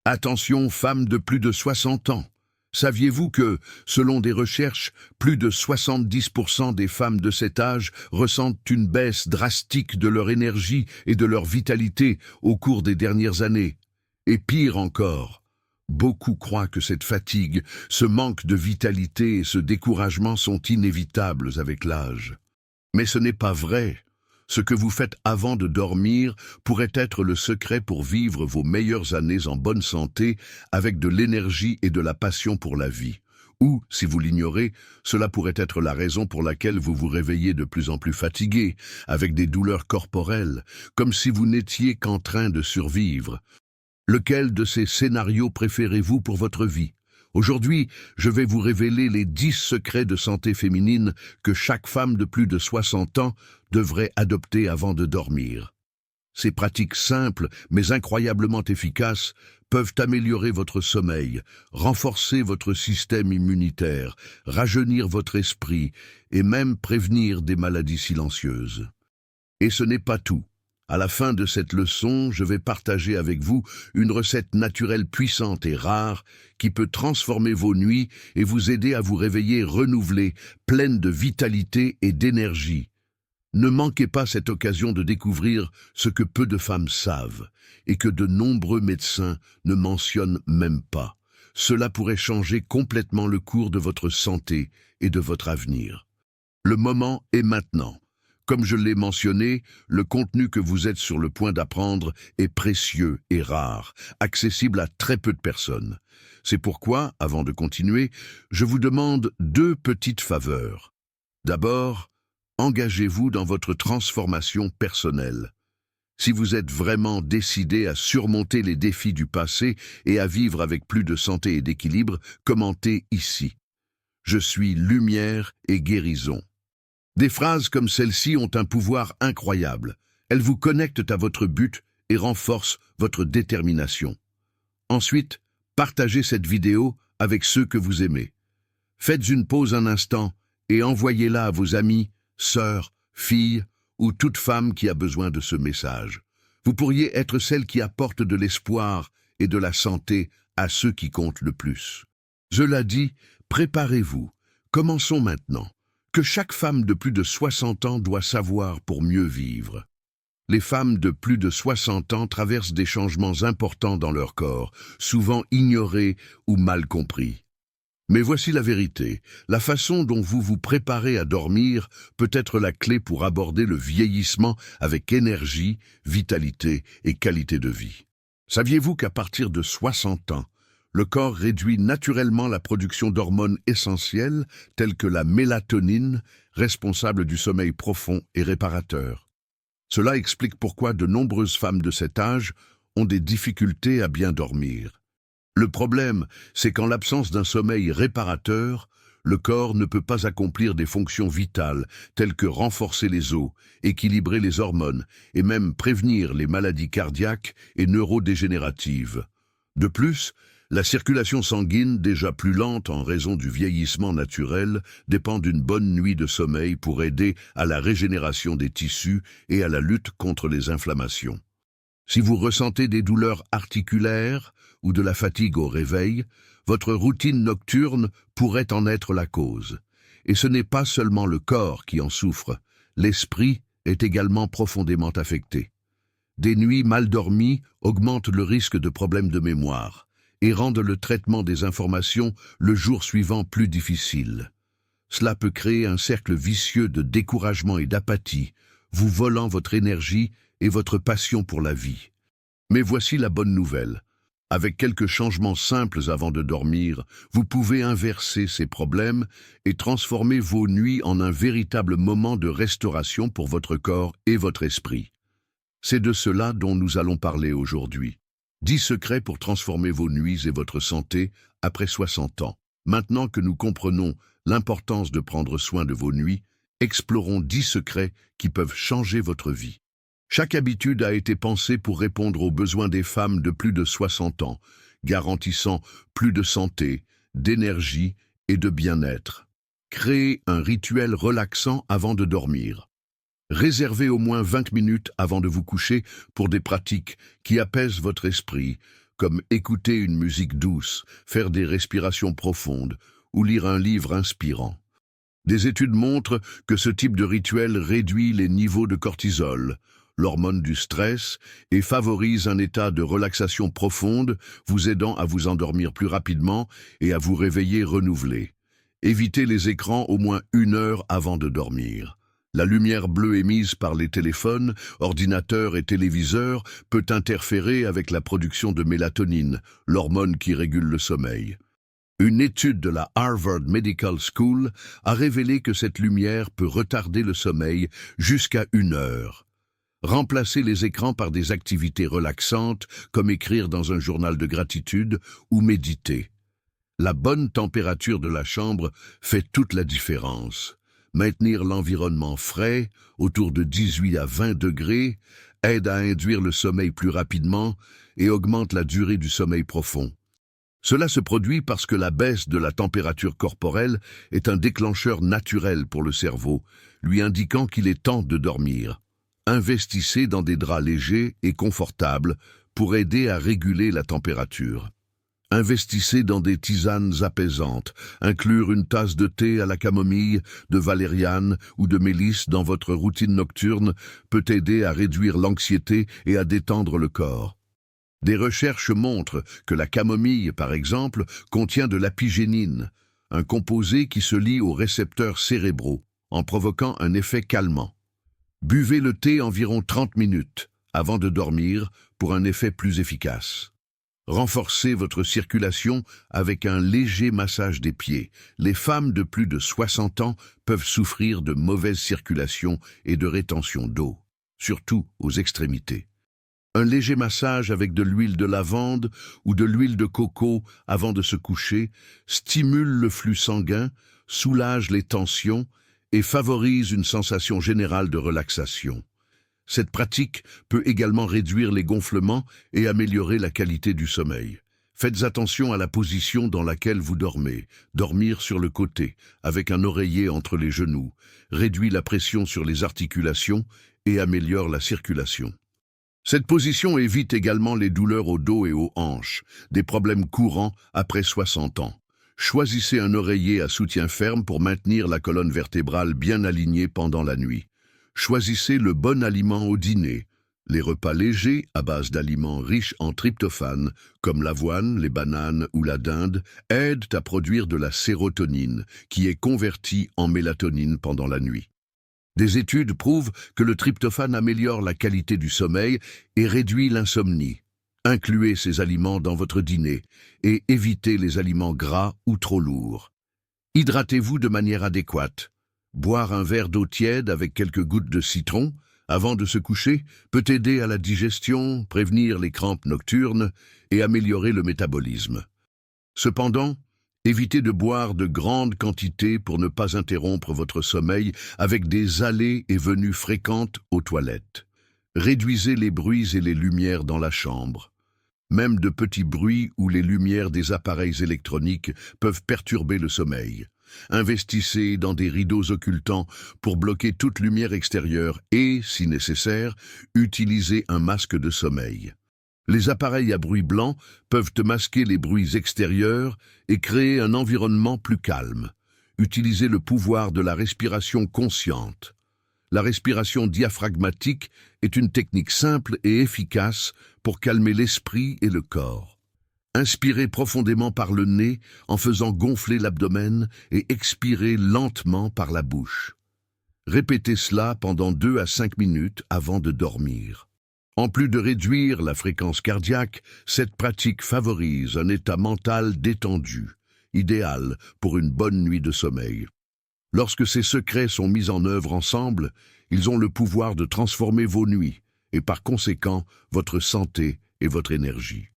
Attention, femmes de plus de 60 ans. Saviez-vous que, selon des recherches, plus de 70% des femmes de cet âge ressentent une baisse drastique de leur énergie et de leur vitalité au cours des dernières années? Et pire encore, beaucoup croient que cette fatigue, ce manque de vitalité et ce découragement sont inévitables avec l'âge. Mais ce n'est pas vrai. Ce que vous faites avant de dormir pourrait être le secret pour vivre vos meilleures années en bonne santé avec de l'énergie et de la passion pour la vie. Ou, si vous l'ignorez, cela pourrait être la raison pour laquelle vous vous réveillez de plus en plus fatigué, avec des douleurs corporelles, comme si vous n'étiez qu'en train de survivre. Lequel de ces scénarios préférez-vous pour votre vie? Aujourd'hui, je vais vous révéler les 10 secrets de santé féminine que chaque femme de plus de 60 ans devrait adopter avant de dormir. Ces pratiques simples, mais incroyablement efficaces, peuvent améliorer votre sommeil, renforcer votre système immunitaire, rajeunir votre esprit et même prévenir des maladies silencieuses. Et ce n'est pas tout. À la fin de cette leçon, je vais partager avec vous une recette naturelle puissante et rare qui peut transformer vos nuits et vous aider à vous réveiller renouvelée, pleine de vitalité et d'énergie. Ne manquez pas cette occasion de découvrir ce que peu de femmes savent et que de nombreux médecins ne mentionnent même pas. Cela pourrait changer complètement le cours de votre santé et de votre avenir. Le moment est maintenant. Comme je l'ai mentionné, le contenu que vous êtes sur le point d'apprendre est précieux et rare, accessible à très peu de personnes. C'est pourquoi, avant de continuer, je vous demande 2 petites faveurs. D'abord, engagez-vous dans votre transformation personnelle. Si vous êtes vraiment décidé à surmonter les défis du passé et à vivre avec plus de santé et d'équilibre, commentez ici. Je suis lumière et guérison. Des phrases comme celle-ci ont un pouvoir incroyable. Elles vous connectent à votre but et renforcent votre détermination. Ensuite, partagez cette vidéo avec ceux que vous aimez. Faites une pause un instant et envoyez-la à vos amis, sœurs, filles ou toute femme qui a besoin de ce message. Vous pourriez être celle qui apporte de l'espoir et de la santé à ceux qui comptent le plus. Cela dit, préparez-vous. Commençons maintenant. Que chaque femme de plus de 60 ans doit savoir pour mieux vivre. Les femmes de plus de 60 ans traversent des changements importants dans leur corps, souvent ignorés ou mal compris. Mais voici la vérité, la façon dont vous vous préparez à dormir peut être la clé pour aborder le vieillissement avec énergie, vitalité et qualité de vie. Saviez-vous qu'à partir de 60 ans, le corps réduit naturellement la production d'hormones essentielles telles que la mélatonine, responsable du sommeil profond et réparateur. Cela explique pourquoi de nombreuses femmes de cet âge ont des difficultés à bien dormir. Le problème, c'est qu'en l'absence d'un sommeil réparateur, le corps ne peut pas accomplir des fonctions vitales telles que renforcer les os, équilibrer les hormones et même prévenir les maladies cardiaques et neurodégénératives. De plus, la circulation sanguine, déjà plus lente en raison du vieillissement naturel, dépend d'une bonne nuit de sommeil pour aider à la régénération des tissus et à la lutte contre les inflammations. Si vous ressentez des douleurs articulaires ou de la fatigue au réveil, votre routine nocturne pourrait en être la cause. Et ce n'est pas seulement le corps qui en souffre, l'esprit est également profondément affecté. Des nuits mal dormies augmentent le risque de problèmes de mémoire et rendent le traitement des informations le jour suivant plus difficile. Cela peut créer un cercle vicieux de découragement et d'apathie, vous volant votre énergie et votre passion pour la vie. Mais voici la bonne nouvelle. Avec quelques changements simples avant de dormir, vous pouvez inverser ces problèmes et transformer vos nuits en un véritable moment de restauration pour votre corps et votre esprit. C'est de cela dont nous allons parler aujourd'hui. 10 secrets pour transformer vos nuits et votre santé après 60 ans. Maintenant que nous comprenons l'importance de prendre soin de vos nuits, explorons 10 secrets qui peuvent changer votre vie. Chaque habitude a été pensée pour répondre aux besoins des femmes de plus de 60 ans, garantissant plus de santé, d'énergie et de bien-être. Créez un rituel relaxant avant de dormir. Réservez au moins 20 minutes avant de vous coucher pour des pratiques qui apaisent votre esprit, comme écouter une musique douce, faire des respirations profondes ou lire un livre inspirant. Des études montrent que ce type de rituel réduit les niveaux de cortisol, l'hormone du stress, et favorise un état de relaxation profonde, vous aidant à vous endormir plus rapidement et à vous réveiller renouvelé. Évitez les écrans au moins 1 heure avant de dormir. La lumière bleue émise par les téléphones, ordinateurs et téléviseurs peut interférer avec la production de mélatonine, l'hormone qui régule le sommeil. Une étude de la Harvard Medical School a révélé que cette lumière peut retarder le sommeil jusqu'à 1 heure. Remplacez les écrans par des activités relaxantes, comme écrire dans un journal de gratitude ou méditer. La bonne température de la chambre fait toute la différence. Maintenir l'environnement frais, autour de 18 à 20 degrés, aide à induire le sommeil plus rapidement et augmente la durée du sommeil profond. Cela se produit parce que la baisse de la température corporelle est un déclencheur naturel pour le cerveau, lui indiquant qu'il est temps de dormir. Investissez dans des draps légers et confortables pour aider à réguler la température. Investissez dans des tisanes apaisantes. Inclure une tasse de thé à la camomille, de valériane ou de mélisse dans votre routine nocturne peut aider à réduire l'anxiété et à détendre le corps. Des recherches montrent que la camomille, par exemple, contient de l'apigénine, un composé qui se lie aux récepteurs cérébraux, en provoquant un effet calmant. Buvez le thé environ 30 minutes avant de dormir pour un effet plus efficace. Renforcez votre circulation avec un léger massage des pieds. Les femmes de plus de 60 ans peuvent souffrir de mauvaise circulation et de rétention d'eau, surtout aux extrémités. Un léger massage avec de l'huile de lavande ou de l'huile de coco avant de se coucher stimule le flux sanguin, soulage les tensions et favorise une sensation générale de relaxation. Cette pratique peut également réduire les gonflements et améliorer la qualité du sommeil. Faites attention à la position dans laquelle vous dormez. Dormir sur le côté, avec un oreiller entre les genoux, réduit la pression sur les articulations et améliore la circulation. Cette position évite également les douleurs au dos et aux hanches, des problèmes courants après 60 ans. Choisissez un oreiller à soutien ferme pour maintenir la colonne vertébrale bien alignée pendant la nuit. Choisissez le bon aliment au dîner. Les repas légers à base d'aliments riches en tryptophane, comme l'avoine, les bananes ou la dinde, aident à produire de la sérotonine, qui est convertie en mélatonine pendant la nuit. Des études prouvent que le tryptophane améliore la qualité du sommeil et réduit l'insomnie. Incluez ces aliments dans votre dîner et évitez les aliments gras ou trop lourds. Hydratez-vous de manière adéquate. Boire un verre d'eau tiède avec quelques gouttes de citron avant de se coucher peut aider à la digestion, prévenir les crampes nocturnes et améliorer le métabolisme. Cependant, évitez de boire de grandes quantités pour ne pas interrompre votre sommeil avec des allées et venues fréquentes aux toilettes. Réduisez les bruits et les lumières dans la chambre. Même de petits bruits ou les lumières des appareils électroniques peuvent perturber le sommeil. Investissez dans des rideaux occultants pour bloquer toute lumière extérieure et, si nécessaire, utilisez un masque de sommeil. Les appareils à bruit blanc peuvent masquer les bruits extérieurs et créer un environnement plus calme. Utilisez le pouvoir de la respiration consciente. La respiration diaphragmatique est une technique simple et efficace pour calmer l'esprit et le corps. Inspirez profondément par le nez en faisant gonfler l'abdomen et expirez lentement par la bouche. Répétez cela pendant 2 à 5 minutes avant de dormir. En plus de réduire la fréquence cardiaque, cette pratique favorise un état mental détendu, idéal pour une bonne nuit de sommeil. Lorsque ces secrets sont mis en œuvre ensemble, ils ont le pouvoir de transformer vos nuits et par conséquent votre santé et votre énergie.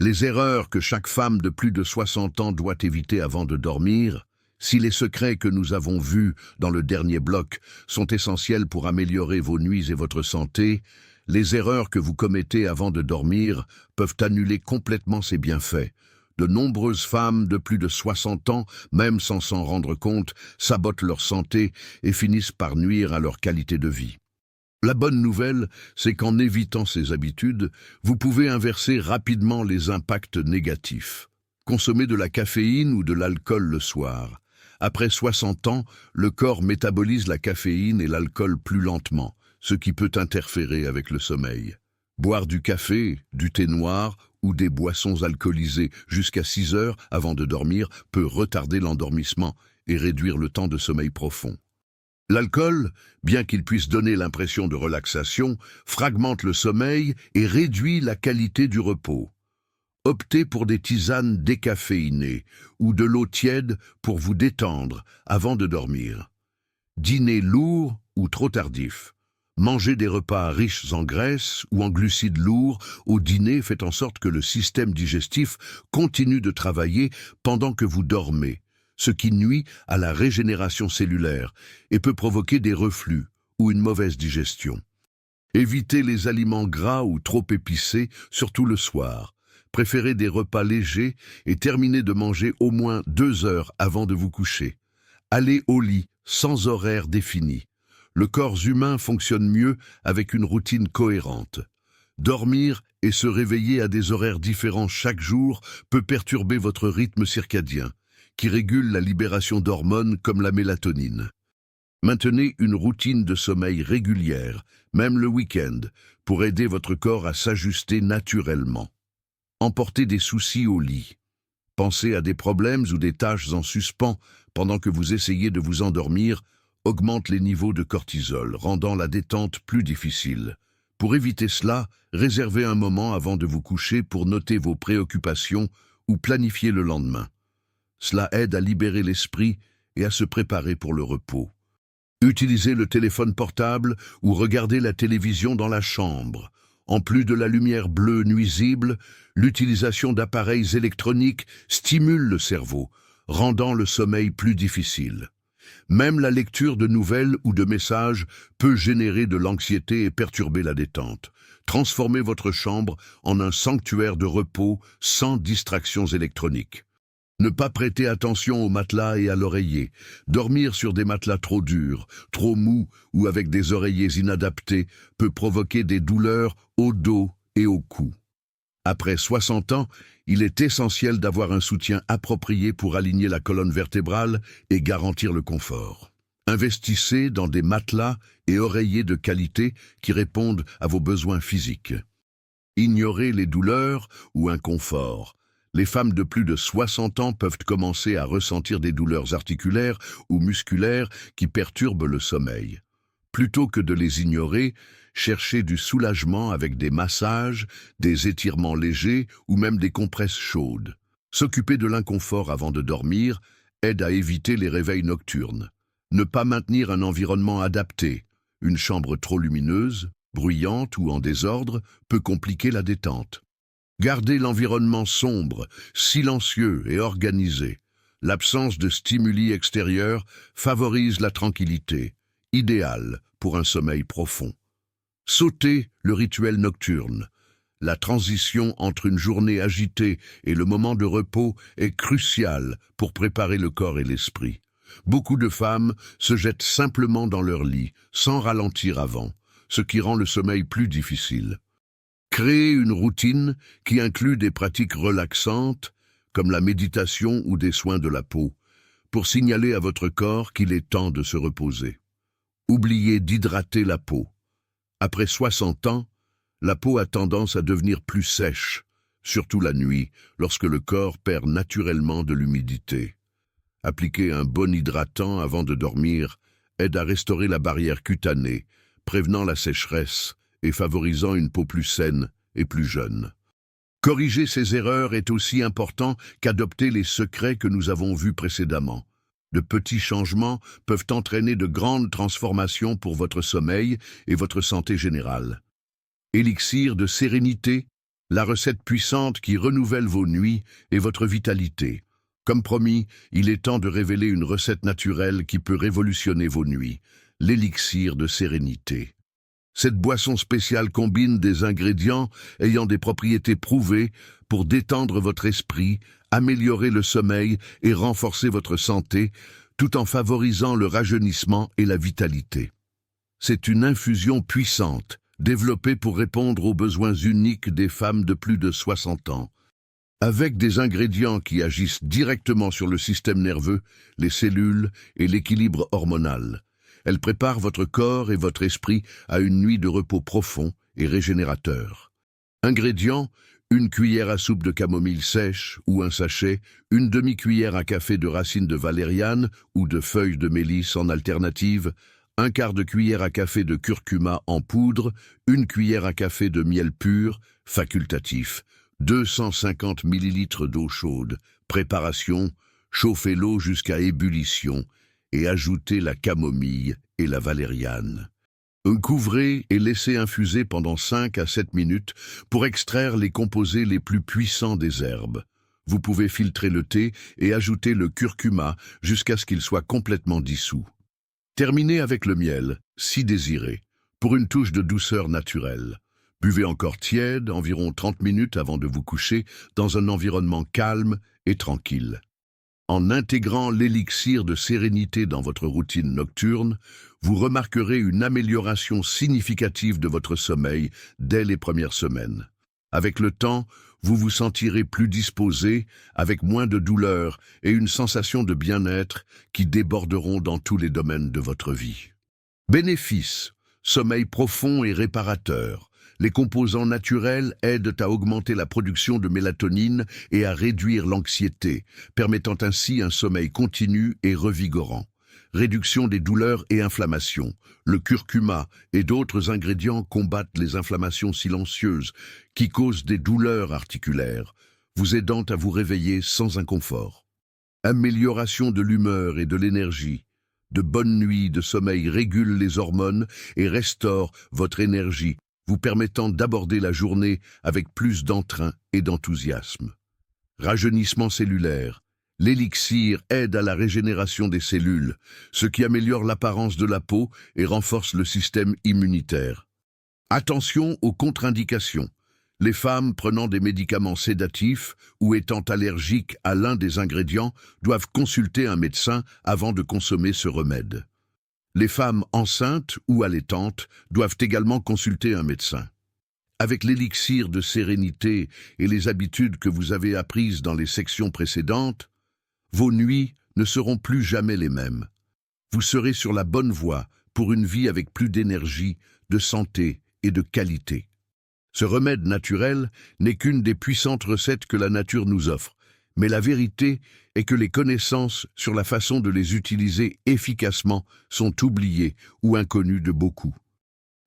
Les erreurs que chaque femme de plus de 60 ans doit éviter avant de dormir, si les secrets que nous avons vus dans le dernier bloc sont essentiels pour améliorer vos nuits et votre santé, les erreurs que vous commettez avant de dormir peuvent annuler complètement ces bienfaits. De nombreuses femmes de plus de 60 ans, même sans s'en rendre compte, sabotent leur santé et finissent par nuire à leur qualité de vie. La bonne nouvelle, c'est qu'en évitant ces habitudes, vous pouvez inverser rapidement les impacts négatifs. Consommer de la caféine ou de l'alcool le soir. Après 60 ans, le corps métabolise la caféine et l'alcool plus lentement, ce qui peut interférer avec le sommeil. Boire du café, du thé noir ou des boissons alcoolisées jusqu'à 6 heures avant de dormir peut retarder l'endormissement et réduire le temps de sommeil profond. L'alcool, bien qu'il puisse donner l'impression de relaxation, fragmente le sommeil et réduit la qualité du repos. Optez pour des tisanes décaféinées ou de l'eau tiède pour vous détendre avant de dormir. Dîner lourd ou trop tardif. Manger des repas riches en graisses ou en glucides lourds au dîner fait en sorte que le système digestif continue de travailler pendant que vous dormez, ce qui nuit à la régénération cellulaire et peut provoquer des reflux ou une mauvaise digestion. Évitez les aliments gras ou trop épicés, surtout le soir. Préférez des repas légers et terminez de manger au moins 2 heures avant de vous coucher. Allez au lit sans horaire défini. Le corps humain fonctionne mieux avec une routine cohérente. Dormir et se réveiller à des horaires différents chaque jour peut perturber votre rythme circadien, qui régule la libération d'hormones comme la mélatonine. Maintenez une routine de sommeil régulière, même le week-end, pour aider votre corps à s'ajuster naturellement. Emportez des soucis au lit. Pensez à des problèmes ou des tâches en suspens pendant que vous essayez de vous endormir augmente les niveaux de cortisol, rendant la détente plus difficile. Pour éviter cela, réservez un moment avant de vous coucher pour noter vos préoccupations ou planifier le lendemain. Cela aide à libérer l'esprit et à se préparer pour le repos. Utilisez le téléphone portable ou regardez la télévision dans la chambre. En plus de la lumière bleue nuisible, l'utilisation d'appareils électroniques stimule le cerveau, rendant le sommeil plus difficile. Même la lecture de nouvelles ou de messages peut générer de l'anxiété et perturber la détente. Transformez votre chambre en un sanctuaire de repos sans distractions électroniques. Ne pas prêter attention au matelas et à l'oreiller. Dormir sur des matelas trop durs, trop mous ou avec des oreillers inadaptés peut provoquer des douleurs au dos et au cou. Après 60 ans, il est essentiel d'avoir un soutien approprié pour aligner la colonne vertébrale et garantir le confort. Investissez dans des matelas et oreillers de qualité qui répondent à vos besoins physiques. Ignorez les douleurs ou inconforts. Les femmes de plus de 60 ans peuvent commencer à ressentir des douleurs articulaires ou musculaires qui perturbent le sommeil. Plutôt que de les ignorer, cherchez du soulagement avec des massages, des étirements légers ou même des compresses chaudes. S'occuper de l'inconfort avant de dormir aide à éviter les réveils nocturnes. Ne pas maintenir un environnement adapté, une chambre trop lumineuse, bruyante ou en désordre, peut compliquer la détente. Gardez l'environnement sombre, silencieux et organisé. L'absence de stimuli extérieurs favorise la tranquillité, idéale pour un sommeil profond. Sautez le rituel nocturne. La transition entre une journée agitée et le moment de repos est cruciale pour préparer le corps et l'esprit. Beaucoup de femmes se jettent simplement dans leur lit, sans ralentir avant, ce qui rend le sommeil plus difficile. Créez une routine qui inclut des pratiques relaxantes, comme la méditation ou des soins de la peau, pour signaler à votre corps qu'il est temps de se reposer. Oubliez d'hydrater la peau. Après 60 ans, la peau a tendance à devenir plus sèche, surtout la nuit, lorsque le corps perd naturellement de l'humidité. Appliquer un bon hydratant avant de dormir aide à restaurer la barrière cutanée, prévenant la sécheresse et favorisant une peau plus saine et plus jeune. Corriger ces erreurs est aussi important qu'adopter les secrets que nous avons vus précédemment. De petits changements peuvent entraîner de grandes transformations pour votre sommeil et votre santé générale. Élixir de sérénité, la recette puissante qui renouvelle vos nuits et votre vitalité. Comme promis, il est temps de révéler une recette naturelle qui peut révolutionner vos nuits, l'élixir de sérénité. Cette boisson spéciale combine des ingrédients ayant des propriétés prouvées pour détendre votre esprit, améliorer le sommeil et renforcer votre santé, tout en favorisant le rajeunissement et la vitalité. C'est une infusion puissante, développée pour répondre aux besoins uniques des femmes de plus de 60 ans. Avec des ingrédients qui agissent directement sur le système nerveux, les cellules et l'équilibre hormonal. Elle prépare votre corps et votre esprit à une nuit de repos profond et régénérateur. Ingrédients: une cuillère à soupe de camomille sèche ou un sachet, une demi-cuillère à café de racines de valériane ou de feuilles de mélisse en alternative, un quart de cuillère à café de curcuma en poudre, une cuillère à café de miel pur, facultatif, 250 ml d'eau chaude. Préparation: chauffez l'eau jusqu'à ébullition et ajoutez la camomille et la valériane. Couvrez et laissez infuser pendant 5 à 7 minutes pour extraire les composés les plus puissants des herbes. Vous pouvez filtrer le thé et ajouter le curcuma jusqu'à ce qu'il soit complètement dissous. Terminez avec le miel, si désiré, pour une touche de douceur naturelle. Buvez encore tiède, environ 30 minutes avant de vous coucher, dans un environnement calme et tranquille. En intégrant l'élixir de sérénité dans votre routine nocturne, vous remarquerez une amélioration significative de votre sommeil dès les premières semaines. Avec le temps, vous vous sentirez plus disposé, avec moins de douleur et une sensation de bien-être qui déborderont dans tous les domaines de votre vie. Bénéfices: sommeil profond et réparateur. Les composants naturels aident à augmenter la production de mélatonine et à réduire l'anxiété, permettant ainsi un sommeil continu et revigorant. Réduction des douleurs et inflammations. Le curcuma et d'autres ingrédients combattent les inflammations silencieuses qui causent des douleurs articulaires, vous aidant à vous réveiller sans inconfort. Amélioration de l'humeur et de l'énergie. De bonnes nuits de sommeil régulent les hormones et restaurent votre énergie, vous permettant d'aborder la journée avec plus d'entrain et d'enthousiasme. Rajeunissement cellulaire. L'élixir aide à la régénération des cellules, ce qui améliore l'apparence de la peau et renforce le système immunitaire. Attention aux contre-indications. Les femmes prenant des médicaments sédatifs ou étant allergiques à l'un des ingrédients doivent consulter un médecin avant de consommer ce remède. Les femmes enceintes ou allaitantes doivent également consulter un médecin. Avec l'élixir de sérénité et les habitudes que vous avez apprises dans les sections précédentes, vos nuits ne seront plus jamais les mêmes. Vous serez sur la bonne voie pour une vie avec plus d'énergie, de santé et de qualité. Ce remède naturel n'est qu'une des puissantes recettes que la nature nous offre, mais la vérité est que les connaissances sur la façon de les utiliser efficacement sont oubliées ou inconnues de beaucoup.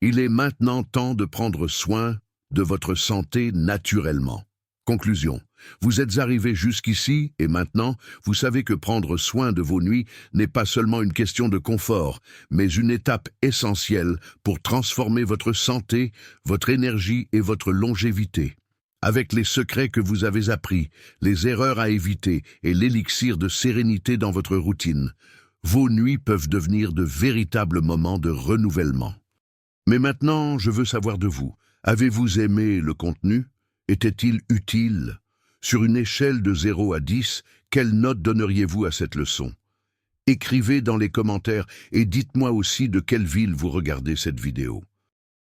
Il est maintenant temps de prendre soin de votre santé naturellement. Conclusion. Vous êtes arrivé jusqu'ici et maintenant, vous savez que prendre soin de vos nuits n'est pas seulement une question de confort, mais une étape essentielle pour transformer votre santé, votre énergie et votre longévité. Avec les secrets que vous avez appris, les erreurs à éviter et l'élixir de sérénité dans votre routine, vos nuits peuvent devenir de véritables moments de renouvellement. Mais maintenant, je veux savoir de vous. Avez-vous aimé le contenu? Était-il utile? Sur une échelle de 0 à 10, quelle note donneriez-vous à cette leçon? Écrivez dans les commentaires et dites-moi aussi de quelle ville vous regardez cette vidéo.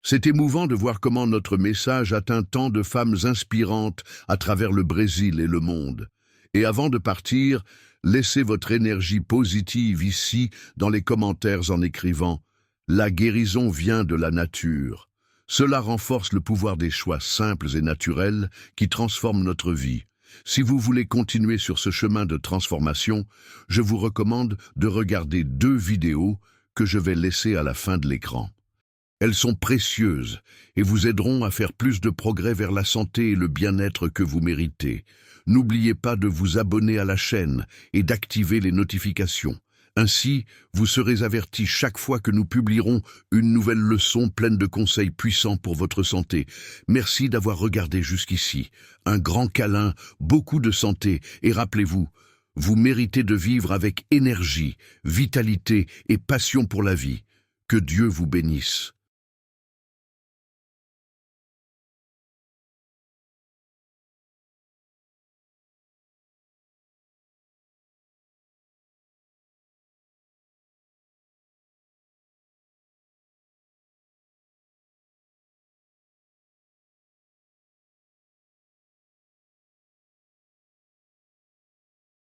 C'est émouvant de voir comment notre message atteint tant de femmes inspirantes à travers le Brésil et le monde. Et avant de partir, laissez votre énergie positive ici dans les commentaires en écrivant « La guérison vient de la nature ». Cela renforce le pouvoir des choix simples et naturels qui transforment notre vie. Si vous voulez continuer sur ce chemin de transformation, je vous recommande de regarder 2 vidéos que je vais laisser à la fin de l'écran. Elles sont précieuses et vous aideront à faire plus de progrès vers la santé et le bien-être que vous méritez. N'oubliez pas de vous abonner à la chaîne et d'activer les notifications. Ainsi, vous serez avertis chaque fois que nous publierons une nouvelle leçon pleine de conseils puissants pour votre santé. Merci d'avoir regardé jusqu'ici. Un grand câlin, beaucoup de santé et rappelez-vous, vous méritez de vivre avec énergie, vitalité et passion pour la vie. Que Dieu vous bénisse.